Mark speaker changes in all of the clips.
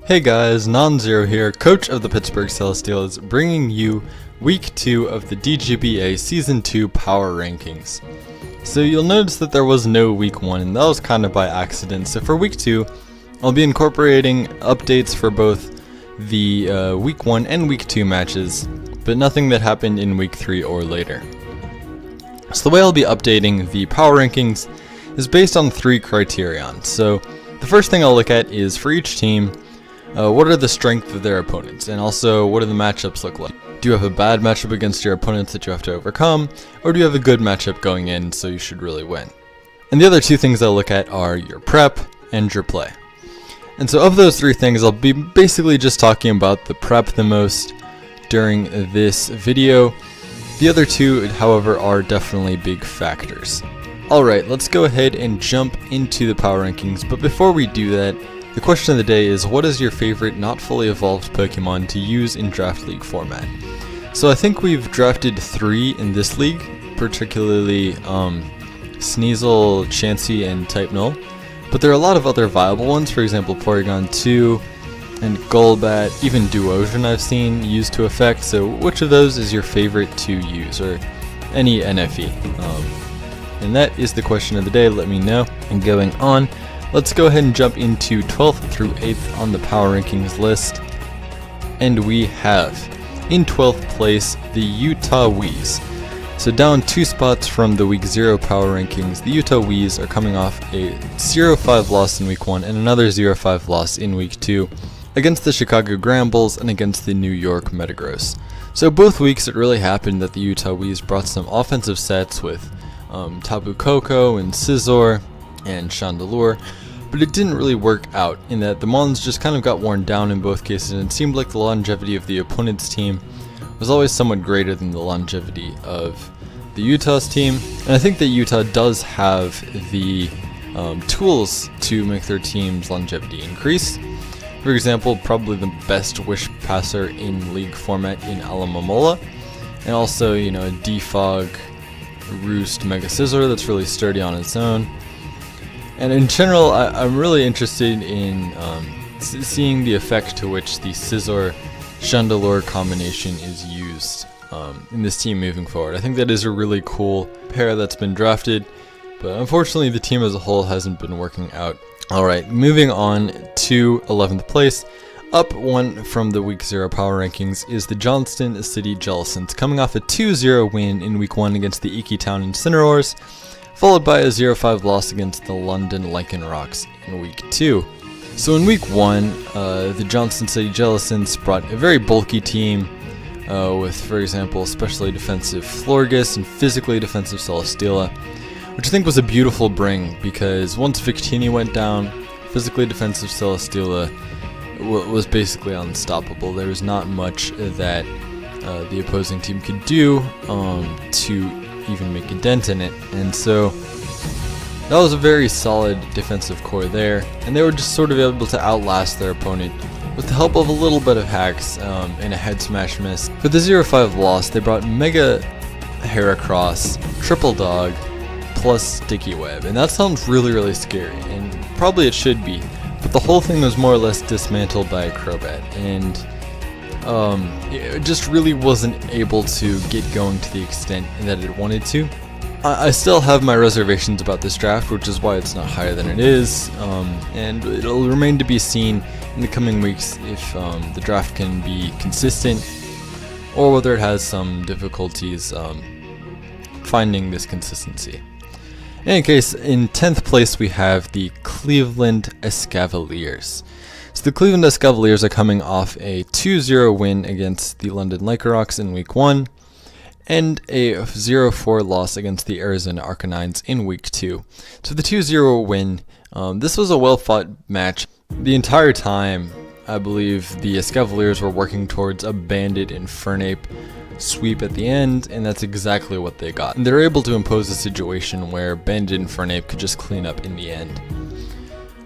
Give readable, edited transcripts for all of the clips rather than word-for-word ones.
Speaker 1: Hey guys, Non-Zero here, coach of the Pittsburgh Celestials, bringing you Week 2 of the DGBA Season 2 Power Rankings. So you'll notice that there was no Week 1, and that was kind of by accident. So for Week 2, I'll be incorporating updates for both the Week 1 and Week 2 matches, but nothing that happened in Week 3 or later. So the way I'll be updating the Power Rankings is based on 3 criterion. So the first thing I'll look at is for each team, what are the strengths of their opponents, and also what do the matchups look like? Do you have a bad matchup against your opponents that you have to overcome, or do you have a good matchup going in so you should really win? And the other 2 things I'll look at are your prep and your play. And so of those 3 things, I'll be basically just talking about the prep the most during this video. The other 2, however, are definitely big factors. Alright, let's go ahead and jump into the power rankings, but before we do that, the question of the day is, what is your favorite not fully evolved Pokemon to use in Draft League format? So I think we've drafted 3 in this league, particularly Sneasel, Chansey, and Type Null. But there are a lot of other viable ones, for example Porygon 2, and Golbat, even Duosion I've seen used to effect. So which of those is your favorite to use, or any NFE? And that is the question of the day, let me know. And going on, let's go ahead and jump into 12th through 8th on the power rankings list. And we have, in 12th place, the Utah Wees. So down 2 spots from the Week 0 power rankings, the Utah Wees are coming off a 0-5 loss in Week 1 and another 0-5 loss in Week 2 against the Chicago Grambles and against the New York Metagross. So both weeks it really happened that the Utah Wees brought some offensive sets with Tapu Koko and Scizor and Chandelure, but it didn't really work out in that the Mons just kind of got worn down in both cases, and it seemed like the longevity of the opponent's team was always somewhat greater than the longevity of the Utah's team. And I think that Utah does have the tools to make their team's longevity increase. For example, probably the best Wish Passer in League format in Alomomola, and also, a Defog Roost Mega Scizor that's really sturdy on its own. And in general, I'm really interested in seeing the effect to which the Scizor-Chandelure combination is used in this team moving forward. I think that is a really cool pair that's been drafted, but unfortunately the team as a whole hasn't been working out. Alright, moving on to 11th place. Up 1 from the Week 0 power rankings is the Johnston City Jellicents, coming off a 2-0 win in Week 1 against the Iki Town Incineroars, followed by a 0-5 loss against the London Lycanrocs in Week 2. So in Week 1, the Johnston City Jellicents brought a very bulky team with, for example, especially defensive Florges and physically defensive Celesteela, which I think was a beautiful bring, because once Victini went down, physically defensive Celesteela was basically unstoppable. There was not much that the opposing team could do to even make a dent in it, and so that was a very solid defensive core there, and they were just sort of able to outlast their opponent with the help of a little bit of hacks and a head smash miss. For the 0-5 loss, they brought Mega Heracross, Triple Dog, plus Sticky Web, and that sounds really scary, and probably it should be, but the whole thing was more or less dismantled by a Crobat, and it just really wasn't able to get going to the extent that it wanted to. I still have my reservations about this draft, which is why it's not higher than it is, and it'll remain to be seen in the coming weeks if the draft can be consistent, or whether it has some difficulties finding this consistency. In any case, in 10th place we have the Cleveland Escavaliers. So the Cleveland Escavaliers are coming off a 2-0 win against the London Lycanrocs in Week 1, and a 0-4 loss against the Arizona Arcanines in Week 2. So the 2-0 win, this was a well-fought match. The entire time, I believe the Escavaliers were working towards a Bandit Infernape sweep at the end, and that's exactly what they got. And they were able to impose a situation where Bandit Infernape could just clean up in the end.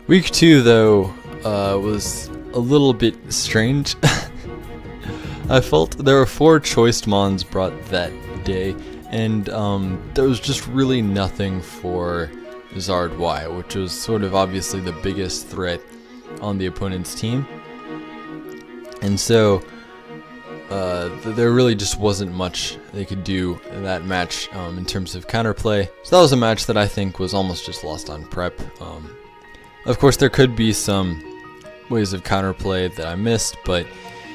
Speaker 1: Week 2, though, was a little bit strange. I felt there were 4 choice mons brought that day, and there was just really nothing for Zard Y, which was sort of obviously the biggest threat on the opponent's team. And so there really just wasn't much they could do in that match in terms of counterplay. So that was a match that I think was almost just lost on prep. Of course, there could be some ways of counterplay that I missed, but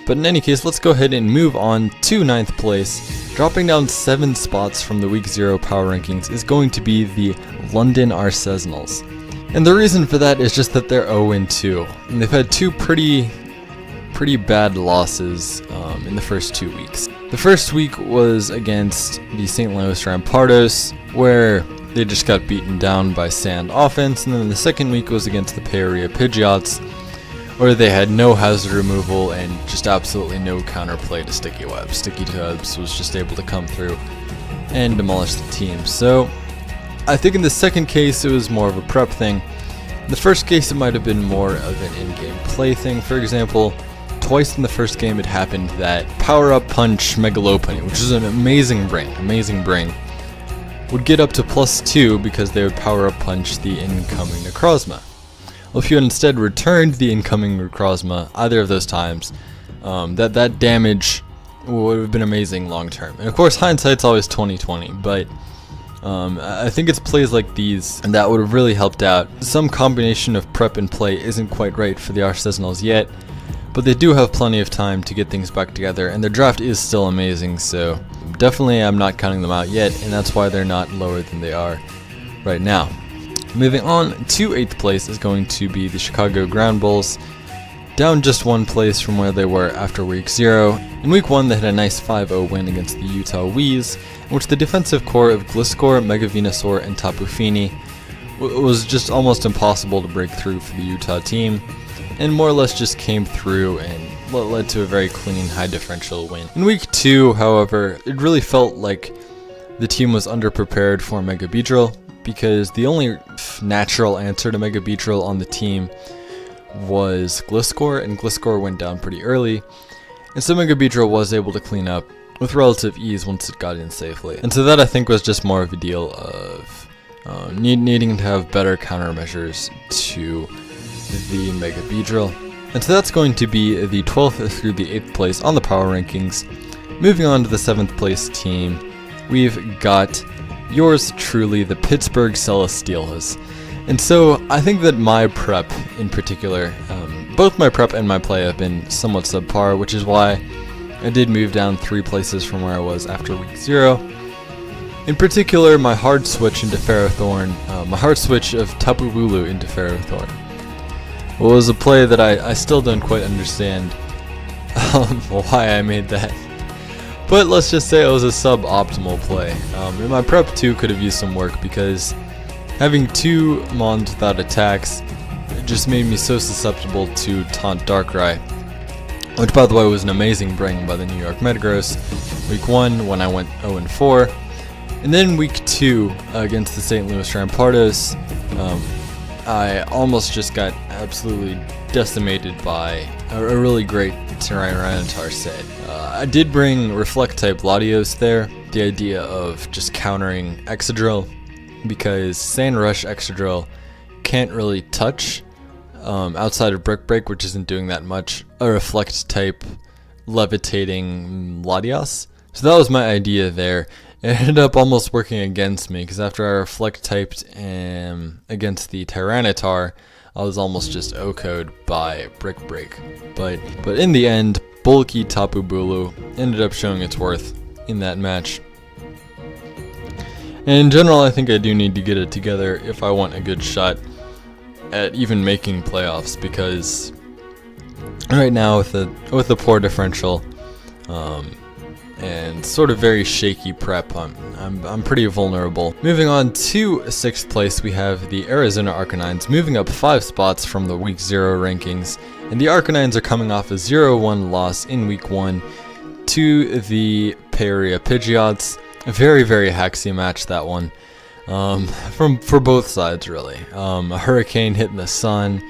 Speaker 1: in any case, let's go ahead and move on to 9th place. Dropping down 7 spots from the Week 0 power rankings is going to be the London Arsenals. And the reason for that is just that they're 0-2. And they've had 2 pretty bad losses in the first 2 weeks. The first week was against the St. Louis Rampardos, where they just got beaten down by Sand offense, and then the second week was against the Paria Pidgeots, where they had no hazard removal and just absolutely no counterplay to Sticky Webs. Sticky Webs was just able to come through and demolish the team. So I think in the second case it was more of a prep thing. In the first case it might have been more of an in-game play thing. For example, twice in the first game it happened that Power Up Punch Mega Lopunny, which is an amazing bring, would get up to +2 because they would Power Up Punch the incoming Necrozma. Well, if you had instead returned the incoming Necrozma either of those times, that damage would have been amazing long term. And of course, hindsight's always 20/20, but I think it's plays like these that would have really helped out. Some combination of prep and play isn't quite right for the Arsenals yet, but they do have plenty of time to get things back together, and their draft is still amazing, so definitely I'm not counting them out yet, and that's why they're not lower than they are right now. Moving on to 8th place is going to be the Chicago Ground Bulls, down just 1 place from where they were after Week 0. In Week 1 they had a nice 5-0 win against the Utah Wees, in which the defensive core of Gliscor, Mega Venusaur, and Tapu Fini was just almost impossible to break through for the Utah team, and more or less just came through and led to a very clean high differential win. In Week 2, however, it really felt like the team was underprepared for Mega Beedrill, because the only natural answer to Mega Beedrill on the team was Gliscor, and Gliscor went down pretty early, and so Mega Beedrill was able to clean up with relative ease once it got in safely. And so that I think was just more of a deal of needing to have better countermeasures to the Mega Beedrill. And so that's going to be the 12th through the 8th place on the power rankings. Moving on to the 7th place team, we've got yours truly, the Pittsburgh Celesteals. And so I think that my prep in particular, both my prep and my play have been somewhat subpar, which is why I did move down 3 places from where I was after Week 0. In particular, my hard switch into Ferrothorn, my hard switch of Tapu Bulu into Ferrothorn, was a play that I still don't quite understand why I made that. But let's just say it was a suboptimal play. And my prep too could have used some work, because having 2 Mons without attacks just made me so susceptible to Taunt Darkrai, which by the way was an amazing bring by the New York Metagross. Week 1 when I went 0-4, and then Week 2 against the St. Louis Rampardos, I almost just got absolutely decimated by a really great Tyranitar set. I did bring Reflect type Latios there, the idea of just countering Excadrill, because Sand Rush Excadrill can't really touch outside of Brick Break, which isn't doing that much, a Reflect type levitating Latios. So that was my idea there. It ended up almost working against me, because after I Reflect typed against the Tyranitar, I was almost just O-code by Brick Break. But in the end, bulky Tapu Bulu ended up showing its worth in that match. And in general, I think I do need to get it together if I want a good shot at even making playoffs, because right now with a poor differential and sort of very shaky prep, I'm pretty vulnerable. Moving on to 6th place, we have the Arizona Arcanines, moving up 5 spots from the Week 0 rankings, and the Arcanines are coming off a 0-1 loss in Week 1 to the Paria Pidgeots. A very, very haxy match, that one, for both sides really. A Hurricane hitting the sun,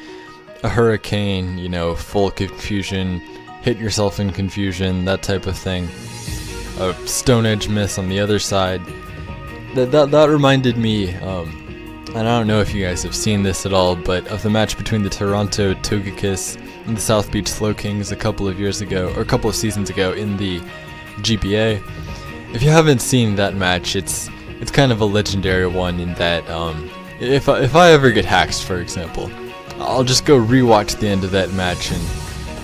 Speaker 1: a Hurricane, full confusion, hit yourself in confusion, that type of thing. A Stone Edge miss on the other side. That reminded me, and I don't know if you guys have seen this at all, but of the match between the Toronto Togekiss and the South Beach Slowkings a couple of seasons ago in the GBA. If you haven't seen that match, it's kind of a legendary one in that if I ever get hacked, for example, I'll just go rewatch the end of that match and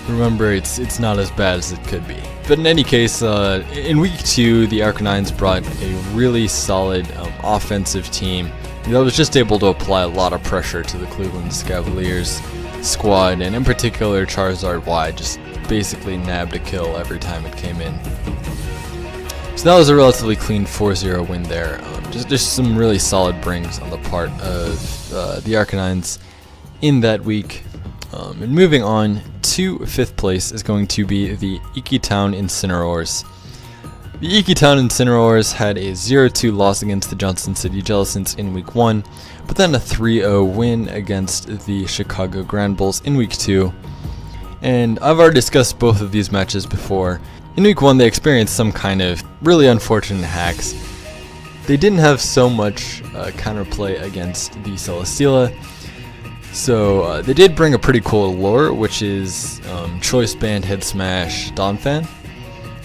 Speaker 1: remember it's not as bad as it could be. But in any case, in week 2, the Arcanines brought a really solid offensive team that was just able to apply a lot of pressure to the Cleveland Cavaliers squad, and in particular Charizard Y just basically nabbed a kill every time it came in. So that was a relatively clean 4-0 win there. Just some really solid brings on the part of the Arcanines in that week. And moving on to 5th place is going to be the Iki Town Incineroars. The Iki Town Incineroars had a 0-2 loss against the Johnson City Jellicents in week 1, but then a 3-0 win against the Chicago Grand Bulls in week 2. And I've already discussed both of these matches before. In week 1, they experienced some kind of really unfortunate hacks. They didn't have so much counterplay against the Celesteela, so they did bring a pretty cool lure, which is Choice Band, Head Smash, Donphan,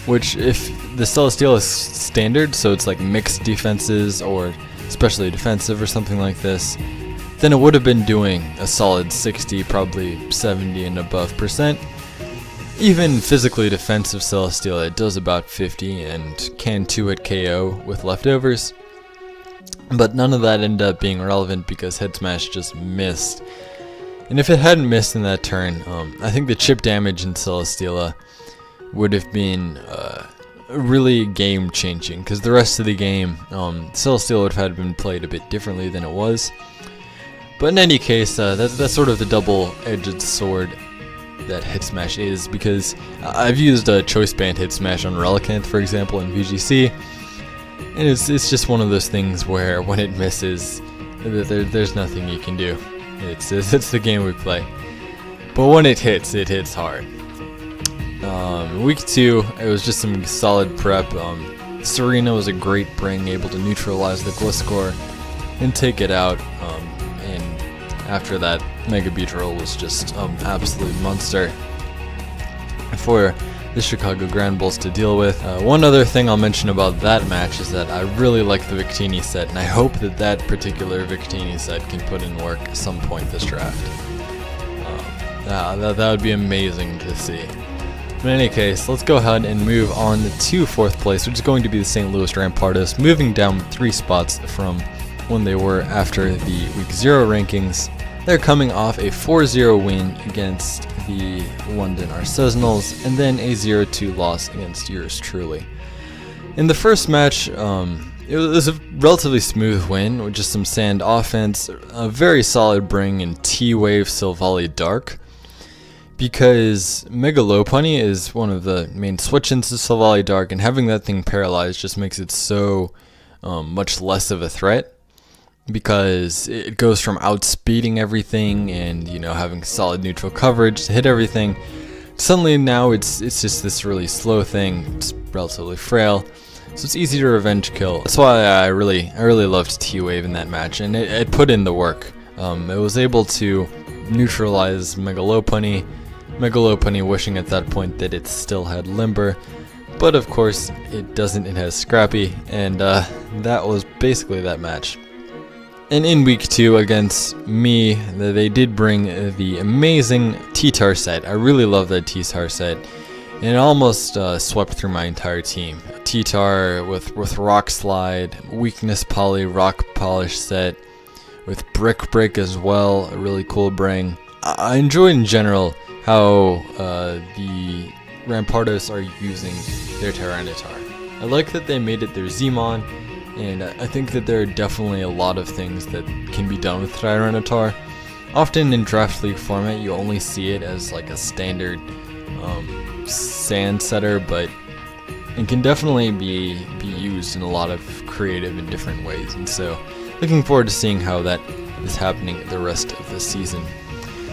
Speaker 1: which if the Celesteela is standard, so it's like mixed defenses or especially defensive or something like this, then it would have been doing a solid 60, probably 70 and above %. Even physically defensive Celesteela, it does about 50 and can 2-hit KO with leftovers. But none of that ended up being relevant because Head Smash just missed. And if it hadn't missed in that turn, I think the chip damage in Celesteela would have been really game changing, because the rest of the game, Celesteela would have been played a bit differently than it was. But in any case, that's sort of the double-edged sword that Hit Smash is, because I've used a Choice Band Hit Smash on Relicanth, for example, in VGC, and it's just one of those things where when it misses, there's nothing you can do. It's the game we play. But when it hits hard. Week 2, it was just some solid prep. Serena was a great bring, able to neutralize the Gliscor and take it out. And after that, Mega Beedrill was just absolute monster for the Chicago Grand Bulls to deal with. One other thing I'll mention about that match is that I really like the Victini set, and I hope that particular Victini set can put in work at some point this draft. That would be amazing to see. In any case, let's go ahead and move on to 4th place, which is going to be the St. Louis Rampardos, moving down 3 spots from when they were after the Week 0 rankings. They're coming off a 4-0 win against the London Arsenals, and then a 0-2 loss against yours truly. In the first match, it was a relatively smooth win with just some sand offense, a very solid bring in T-Wave Silvally Dark, because Mega Lopunny is one of the main switch-ins to Silvally Dark, and having that thing paralyzed just makes it so much less of a threat, because it goes from outspeeding everything and, you know, having solid neutral coverage to hit everything. Suddenly now it's just this really slow thing. It's relatively frail, so it's easy to revenge kill. That's why I really loved T-Wave in that match, and it put in the work. It was able to neutralize Mega Lopunny. Mega Lopunny wishing at that point that it still had Limber, but of course it doesn't. It has Scrappy, and that was basically that match. And in week 2 against me, they did bring the amazing T-Tar set. I really love that T-Tar set, and it almost swept through my entire team. T-Tar with Rock Slide, Weakness Poly, Rock Polish set, with Brick Break as well, a really cool bring. I enjoy in general how the Rampardos are using their Tyranitar. I like that they made it their Zmon, and I think that there are definitely a lot of things that can be done with Tyranitar. Often in Draft League format, you only see it as like a standard sand setter, but it can definitely be used in a lot of creative and different ways, and so looking forward to seeing how that is happening the rest of the season.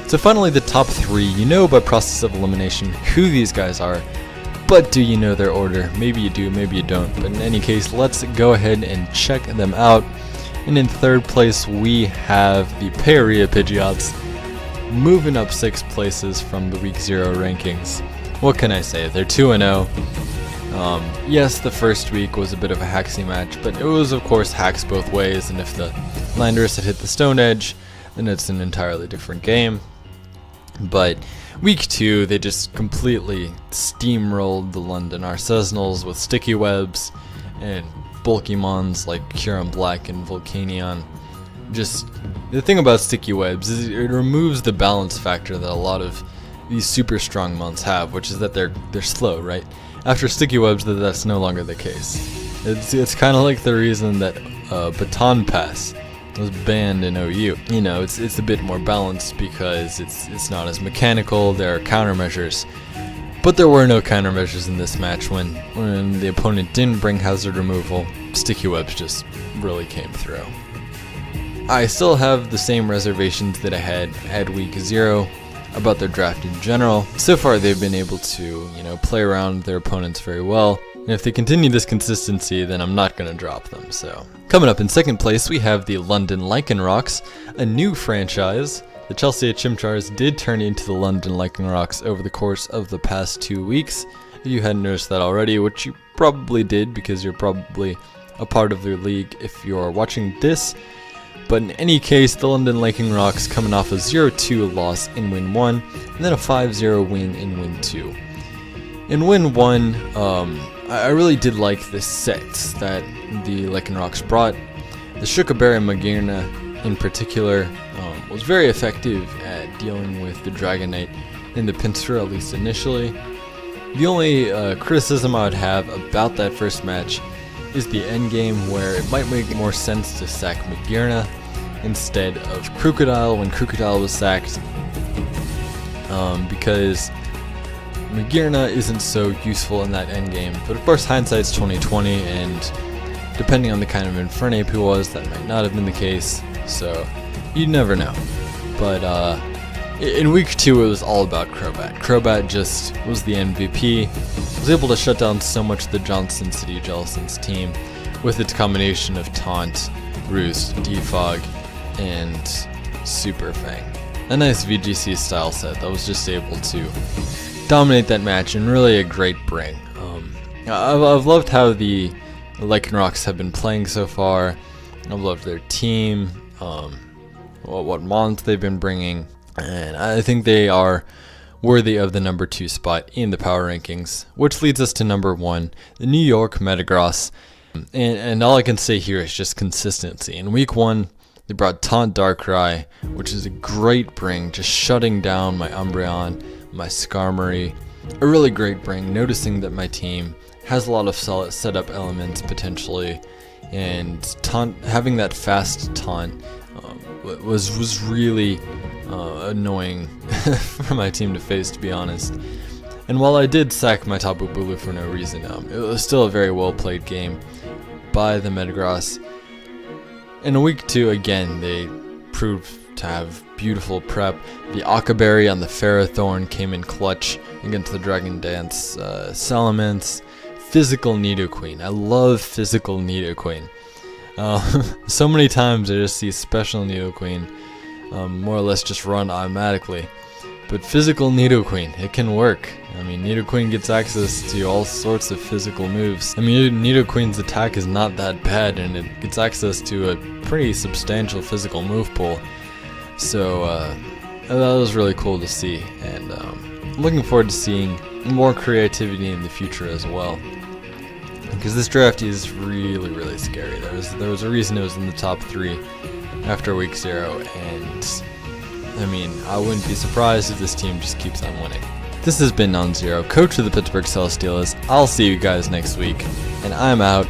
Speaker 1: So finally, the top 3. You know by process of elimination who these guys are, But do you know their order? Maybe you do, maybe you don't. But in any case, let's go ahead and check them out. And in third place, we have the Paeria Pidgeots, moving up 6 places from the Week 0 rankings. What can I say? They're 2-0. Yes, the first week was a bit of a Haxie match, but it was of course hacks both ways, and if the Landorus had hit the Stone Edge, then it's an entirely different game. But week 2, they just completely steamrolled the London Arsenals with sticky webs and bulky mons like Kyurem Black and Volcanion. Just, the thing about sticky webs is it removes the balance factor that a lot of these super strong mons have, which is that they're slow, right? After sticky webs, that's no longer the case. It's kind of like the reason that Baton Pass was banned in OU. You know, it's a bit more balanced because it's not as mechanical. There are countermeasures, but there were no countermeasures in this match. When the opponent didn't bring hazard removal, sticky webs just really came through. I still have the same reservations that I had at week 0 about their draft in general. So far they've been able to, play around their opponents very well. And if they continue this consistency, then I'm not going to drop them. So, coming up in second place, we have the London Lycanrocs, a new franchise. The Chelsea Chimchars did turn into the London Lycanrocs over the course of the past 2 weeks. If you hadn't noticed that already, which you probably did because you're probably a part of their league if you're watching this. But in any case, the London Lycanrocs coming off a 0-2 loss in Win 1, and then a 5-0 win in Win 2. In Win 1, I really did like the sets that the Lycanrocs brought. The Shukaberry Magearna in particular was very effective at dealing with the Dragonite in the pincer, at least initially. The only criticism I would have about that first match is the endgame, where it might make more sense to sack Magearna instead of Krookodile when Krookodile was sacked, because Magearna isn't so useful in that endgame. But of course, hindsight's 2020, and depending on the kind of Infernape he was, that might not have been the case, so you never know. But in week 2, it was all about Crobat. Crobat just was the MVP, was able to shut down so much of the Johnson City Jellicent's team with its combination of Taunt, Roost, Defog, and Super Fang. A nice VGC style set that was just able to dominate that match, and really a great bring. I've loved how the Lycanrocs have been playing so far. I've loved their team, what mons they've been bringing, and I think they are worthy of the number 2 spot in the power rankings, which leads us to number 1, the New York Metagross. And all I can say here is just consistency. In week 1, they brought Taunt Darkrai, which is a great bring, just shutting down my Umbreon, my Skarmory. A really great bring, noticing that my team has a lot of solid setup elements potentially, and having that fast Taunt was really annoying for my team to face, to be honest. And while I did sack my Tapu Bulu for no reason, it was still a very well played game by the Metagross. In week 2, again, they proved to have beautiful prep. The Akaberry on the Ferrothorn came in clutch against the Dragon Dance Salamence. Physical Nidoqueen. I love Physical Nidoqueen. So many times I just see Special Nidoqueen more or less just run automatically. But Physical Nidoqueen, it can work. I mean, Nidoqueen gets access to all sorts of physical moves. I mean, Nidoqueen's attack is not that bad, and it gets access to a pretty substantial physical move pool. So, that was really cool to see, and I'm looking forward to seeing more creativity in the future as well. Because this draft is really, really scary. There was a reason it was in the top 3 after week 0, and I mean, I wouldn't be surprised if this team just keeps on winning. This has been NonZero, coach of the Pittsburgh Celesteals. I'll see you guys next week, and I'm out.